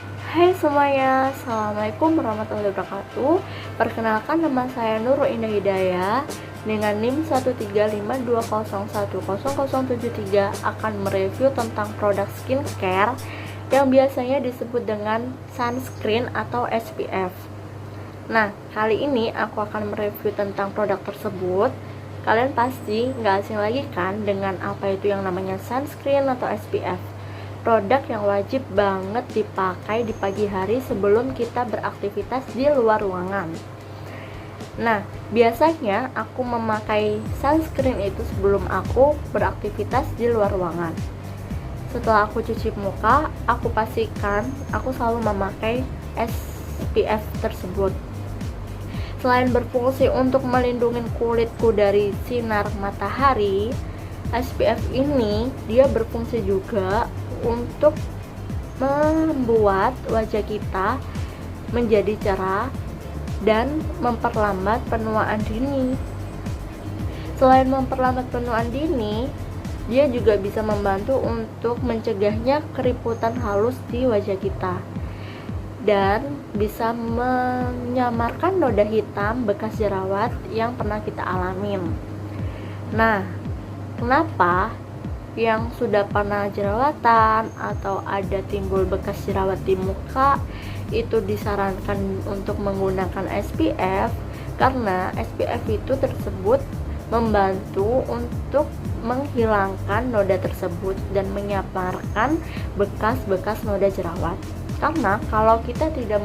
Hai semuanya, Assalamualaikum warahmatullahi wabarakatuh. Perkenalkan, nama saya Nurul Indah Hidayah dengan NIM 13520101073 akan mereview tentang produk skincare yang biasanya disebut dengan sunscreen atau SPF. Nah, kali ini aku akan mereview tentang produk tersebut. Kalian pasti nggak asing lagi kan dengan apa itu yang namanya sunscreen atau SPF. Produk yang wajib banget dipakai di pagi hari sebelum kita beraktivitas di luar ruangan. Nah, biasanya aku memakai sunscreen itu sebelum aku beraktivitas di luar ruangan. Setelah aku cuci muka, aku pastikan aku selalu memakai SPF tersebut. Selain berfungsi untuk melindungi kulitku dari sinar matahari, SPF ini dia berfungsi juga untuk membuat wajah kita menjadi cerah dan memperlambat penuaan dini. Selain memperlambat penuaan dini, dia juga bisa membantu untuk mencegahnya keriputan halus di wajah kita dan bisa menyamarkan noda hitam bekas jerawat yang pernah kita alamin. Nah, kenapa yang sudah pernah jerawatan atau ada timbul bekas jerawat di muka itu disarankan untuk menggunakan SPF? Karena SPF itu tersebut membantu untuk menghilangkan noda tersebut dan menyamarkan bekas-bekas noda jerawat. Karena kalau kita tidak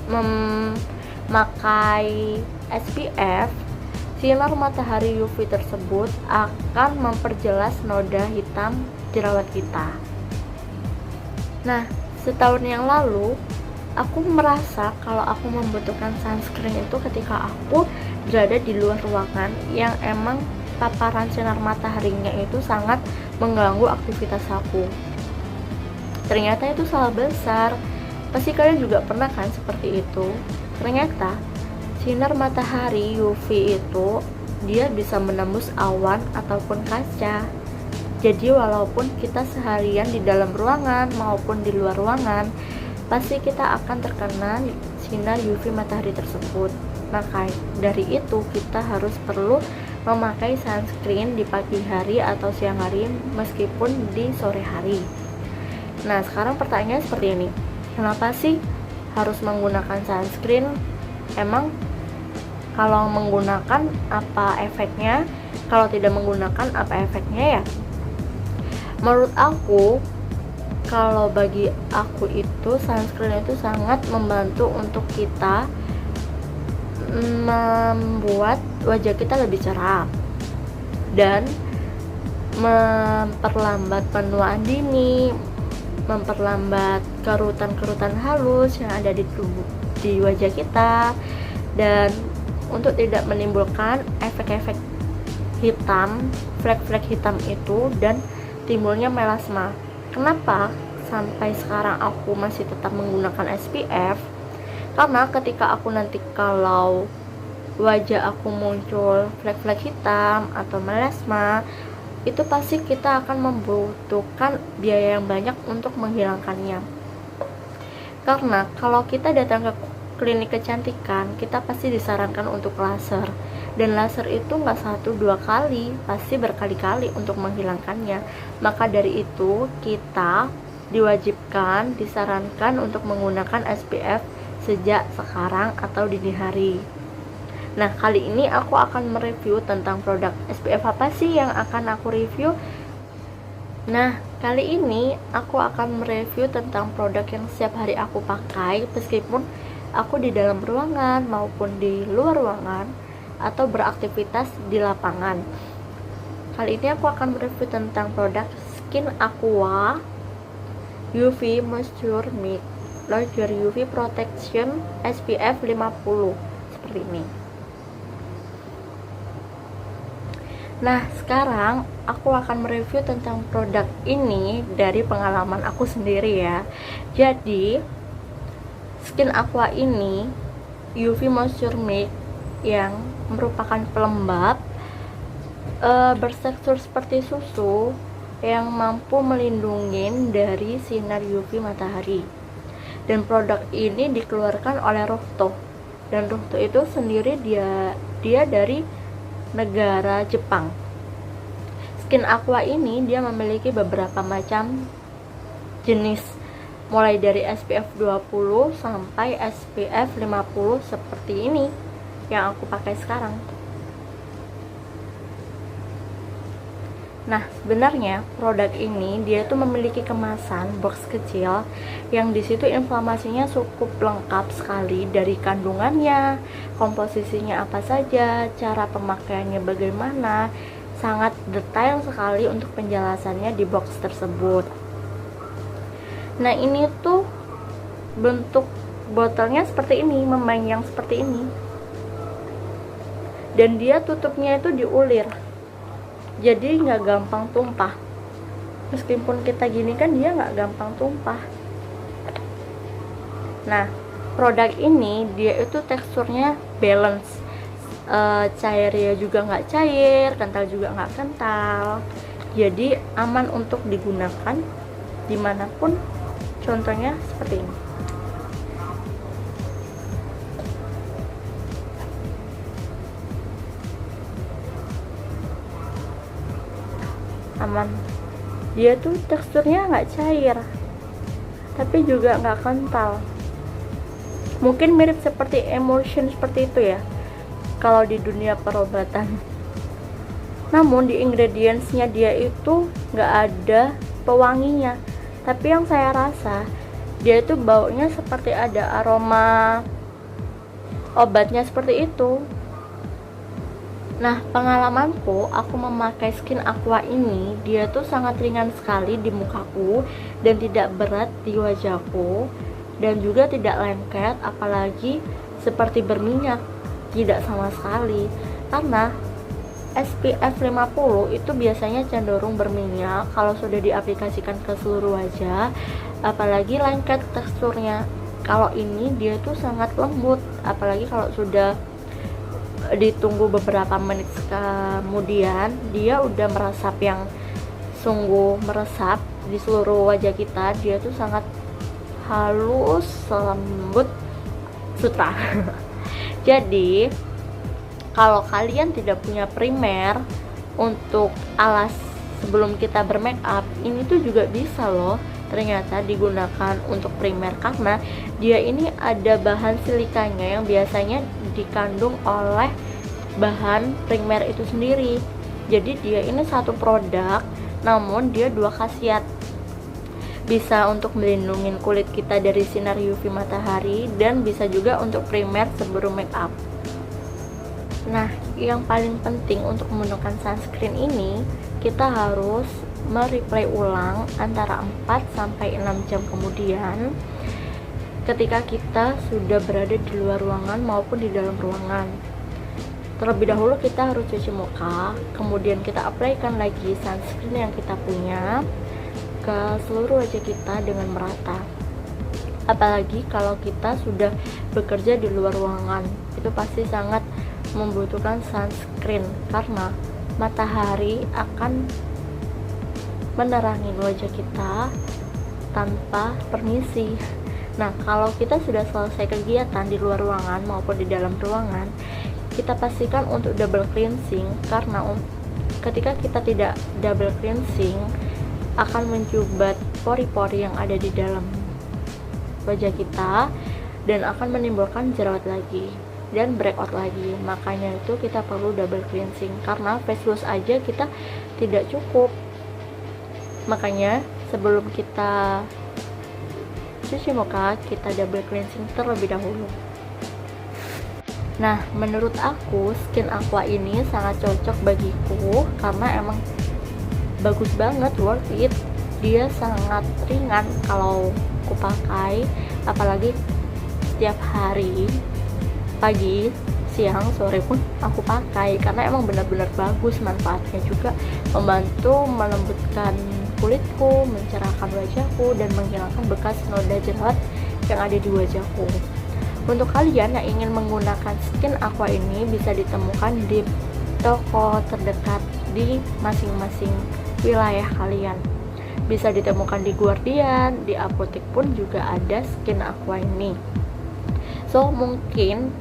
memakai SPF, sinar matahari UV tersebut akan memperjelas noda hitam jerawat kita. Nah, setahun yang lalu aku merasa kalau aku membutuhkan sunscreen itu ketika aku berada di luar ruangan yang emang paparan sinar mataharinya itu sangat mengganggu aktivitas aku. Ternyata itu salah besar. Pasti kalian juga pernah kan seperti itu. Ternyata sinar matahari UV itu dia bisa menembus awan ataupun kaca. Jadi walaupun kita seharian di dalam ruangan maupun di luar ruangan, pasti kita akan terkena sinar UV matahari tersebut. Maka dari itu kita harus perlu memakai sunscreen di pagi hari atau siang hari meskipun di sore hari. Nah, sekarang pertanyaannya seperti ini. Kenapa sih harus menggunakan sunscreen? Emang kalau menggunakan apa efeknya? Kalau tidak menggunakan apa efeknya ya? Menurut aku, kalau bagi aku itu sunscreen itu sangat membantu untuk kita membuat wajah kita lebih cerah dan memperlambat penuaan dini, memperlambat kerutan-kerutan halus yang ada di tubuh di wajah kita, dan untuk tidak menimbulkan efek-efek hitam, flek-flek hitam itu dan timbulnya melasma. Kenapa sampai sekarang aku masih tetap menggunakan SPF? Karena ketika aku nanti kalau wajah aku muncul flek-flek hitam atau melasma, itu pasti kita akan membutuhkan biaya yang banyak untuk menghilangkannya. Karena kalau kita datang ke klinik kecantikan, kita pasti disarankan untuk laser, dan laser itu nggak 1-2 kali, pasti berkali-kali untuk menghilangkannya. Maka dari itu kita diwajibkan, disarankan untuk menggunakan SPF sejak sekarang atau dini hari. Nah, kali ini aku akan mereview tentang produk SPF apa sih yang akan aku review. Nah, kali ini aku akan mereview tentang produk yang setiap hari aku pakai meskipun aku di dalam ruangan maupun di luar ruangan atau beraktivitas di lapangan. Kali ini aku akan mereview tentang produk Skin Aqua UV Moisture Mix Layer UV Protection SPF 50 seperti ini. Nah, sekarang aku akan mereview tentang produk ini dari pengalaman aku sendiri ya. Jadi, Skin Aqua ini UV Moisture Mix yang merupakan pelembab bertekstur seperti susu yang mampu melindungi dari sinar UV matahari. Dan produk ini dikeluarkan oleh Rohto, dan Rohto itu sendiri dia dari negara Jepang. Skin Aqua ini dia memiliki beberapa macam jenis, mulai dari SPF 20 sampai SPF 50 seperti ini yang aku pakai sekarang. Nah, sebenarnya produk ini dia tuh memiliki kemasan box kecil yang disitu informasinya cukup lengkap sekali, dari kandungannya, komposisinya apa saja, cara pemakaiannya bagaimana, sangat detail sekali untuk penjelasannya di box tersebut. Nah, ini tuh bentuk botolnya seperti ini, memanjang seperti ini, dan dia tutupnya itu diulir, jadi nggak gampang tumpah. Meskipun kita gini kan dia nggak gampang tumpah. Nah, produk ini dia itu teksturnya balance, cairnya juga nggak cair, kental juga nggak kental, jadi aman untuk digunakan dimanapun. Contohnya seperti ini. Aman, dia tuh teksturnya nggak cair tapi juga nggak kental. Mungkin mirip seperti emulsion seperti itu ya kalau di dunia perobatan. Namun di ingredientsnya dia itu nggak ada pewanginya, tapi yang saya rasa dia itu baunya seperti ada aroma obatnya seperti itu. Nah, pengalamanku, aku memakai Skin Aqua ini, dia tuh sangat ringan sekali di mukaku dan tidak berat di wajahku, dan juga tidak lengket, apalagi seperti berminyak, tidak sama sekali. Karena SPF 50 itu biasanya cenderung berminyak kalau sudah diaplikasikan ke seluruh wajah, apalagi lengket teksturnya. Kalau ini dia tuh sangat lembut, apalagi kalau sudah ditunggu beberapa menit kemudian dia udah meresap, yang sungguh meresap di seluruh wajah kita. Dia tuh sangat halus, lembut, sutra. Jadi kalau kalian tidak punya primer untuk alas sebelum kita bermake up, ini tuh juga bisa loh ternyata digunakan untuk primer, karena dia ini ada bahan silikanya yang biasanya dikandung oleh bahan primer itu sendiri. Jadi dia ini satu produk namun dia dua khasiat, bisa untuk melindungi kulit kita dari sinar UV matahari dan bisa juga untuk primer sebelum make up. Nah, yang paling penting untuk menggunakan sunscreen ini, kita harus mereplay ulang antara 4 sampai 6 jam kemudian ketika kita sudah berada di luar ruangan maupun di dalam ruangan. Terlebih dahulu kita harus cuci muka, kemudian kita aplikasikan lagi sunscreen yang kita punya ke seluruh wajah kita dengan merata. Apalagi kalau kita sudah bekerja di luar ruangan, itu pasti sangat membutuhkan sunscreen karena matahari akan menerangi wajah kita tanpa permisi. Nah, kalau kita sudah selesai kegiatan di luar ruangan maupun di dalam ruangan, kita pastikan untuk double cleansing, karena ketika kita tidak double cleansing akan menjubat pori-pori yang ada di dalam wajah kita dan akan menimbulkan jerawat lagi dan breakout lagi. Makanya itu kita perlu double cleansing, karena face wash aja kita tidak cukup. Makanya sebelum kita cuci muka, kita double cleansing terlebih dahulu. Nah, menurut aku Skin Aqua ini sangat cocok bagiku karena emang bagus banget, worth it. Dia sangat ringan kalau aku pakai, apalagi setiap hari, pagi, siang, sore pun aku pakai karena emang benar-benar bagus. Manfaatnya juga membantu melembutkan kulitku, mencerahkan wajahku, dan menghilangkan bekas noda jerawat yang ada di wajahku. Untuk kalian yang ingin menggunakan Skin Aqua ini bisa ditemukan di toko terdekat di masing-masing wilayah kalian. Bisa ditemukan di Guardian, di apotek pun juga ada skin aqua ini. So, mungkin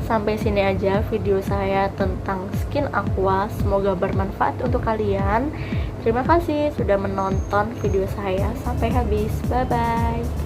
sampai sini aja video saya tentang skin aqua. Semoga bermanfaat untuk kalian. Terima kasih sudah menonton video saya sampai habis. Bye bye.